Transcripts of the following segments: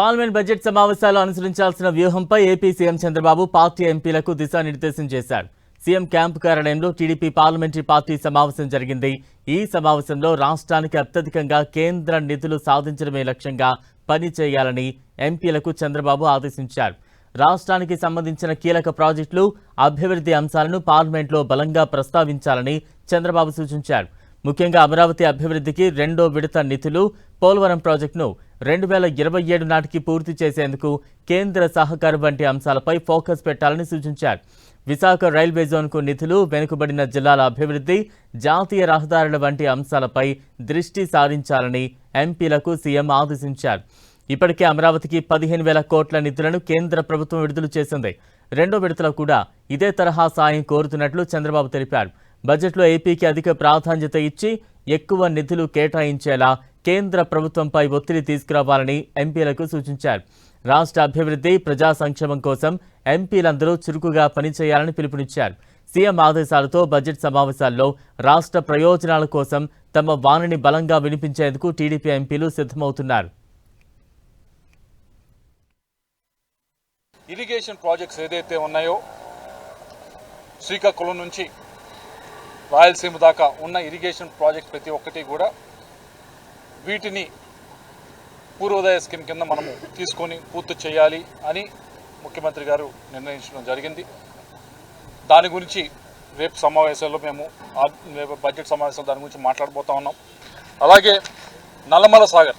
Parliament budget సమావేశాలు అనుసరించాల్సిన వ్యూహంపై AP CM Chandrababu party ఎంపీలకు దిశానిర్దేశం చేశారు. సీఎం క్యాంపు కార్యాలయంలో టీడీపీ పార్లమెంటరీ పార్టీ సమావేశం జరిగింది. ఈ సమావేశంలో రాష్ట్రానికి అత్యధికంగా కేంద్ర నిధులు సాధించడమే లక్ష్యంగా పనిచేయాలని ఎంపీలకు చంద్రబాబు ఆదేశించారు. రాష్ట్రానికి సంబంధించిన కీలక ప్రాజెక్టులు, అభివృద్ధి అంశాలను పార్లమెంట్లో బలంగా ప్రస్తావించాలని చంద్రబాబు సూచించారు. ముఖ్యంగా అమరావతి అభివృద్ధికి రెండో విడత నిధులు, పోలవరం ప్రాజెక్టును 2027 నాటికి పూర్తి చేసేందుకు కేంద్ర సహకారం వంటి అంశాలపై ఫోకస్ పెట్టాలని సూచించారు. విశాఖ రైల్వే జోన్కు నిధులు, వెనుకబడిన జిల్లాల అభివృద్ధి, జాతీయ రహదారుల వంటి అంశాలపై దృష్టి సారించాలని ఎంపీలకు సీఎం ఆదేశించారు. ఇప్పటికే అమరావతికి 15,000 కోట్ల నిధులను కేంద్ర ప్రభుత్వం విడుదల చేసింది. రెండో విడతలో కూడా ఇదే తరహా సాయం కోరుతున్నట్లు చంద్రబాబు తెలిపారు. బడ్జెట్లో ఏపీకి అధిక ప్రాధాన్యత ఇచ్చి ఎక్కువ నిధులు కేటాయించేలా కేంద్ర ప్రభుత్వంపై ఒత్తిడి తీసుకురావాలని ఎంపీలకు సూచించారు. రాష్ట్ర అభివృద్ధి, ప్రజా సంక్షేమం కోసం ఎంపీలందరూ చురుకుగా పనిచేయాలని పిలుపునిచ్చారు. సీఎం ఆదేశాలతో బడ్జెట్ సమావేశాల్లో రాష్ట్ర ప్రయోజనాల కోసం తమ వాణిని బలంగా వినిపించేందుకు టీడీపీ ఎంపీలు సిద్ధమవుతున్నారు. ఇరిగేషన్ ప్రాజెక్ట్స్ ఏదైతే ఉన్నాయో, శ్రీకాకుళం నుంచి రాయలసీమ దాకా ఉన్న ఇరిగేషన్ ప్రాజెక్ట్ ప్రతి ఒక్కటి కూడా వీటిని పూర్వోదయ స్కీమ్ కింద మనము తీసుకొని పూర్తి చేయాలి అని ముఖ్యమంత్రి గారు నిర్ణయించడం జరిగింది. దాని గురించి రేపు సమావేశాల్లో మేము బడ్జెట్ సమావేశాలు దాని గురించి మాట్లాడబోతా ఉన్నాం. అలాగే నల్లమల సాగర్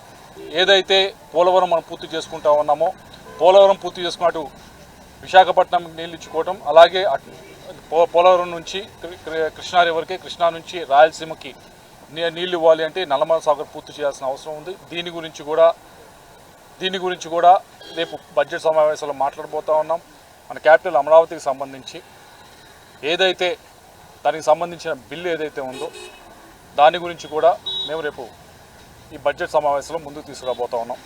ఏదైతే పోలవరం మనం పూర్తి చేసుకుంటా ఉన్నామో, పోలవరం పూర్తి చేసుకున్నట్టు విశాఖపట్నం నీళ్ళు ఇచ్చుకోవటం, అలాగే పోలవరం నుంచి కృష్ణా రివర్కి, కృష్ణా నుంచి రాయలసీమకి నీళ్ళు ఇవ్వాలి అంటే నల్లమల సాగర్ పూర్తి చేయాల్సిన అవసరం ఉంది. దీని గురించి కూడా రేపు బడ్జెట్ సమావేశాల్లో మాట్లాడబోతా ఉన్నాం. మన క్యాపిటల్ అమరావతికి సంబంధించి ఏదైతే దానికి సంబంధించిన బిల్లు ఏదైతే ఉందో దాని గురించి కూడా మేము రేపు ఈ బడ్జెట్ సమావేశంలో ముందుకు తీసుకురాబోతా ఉన్నాం.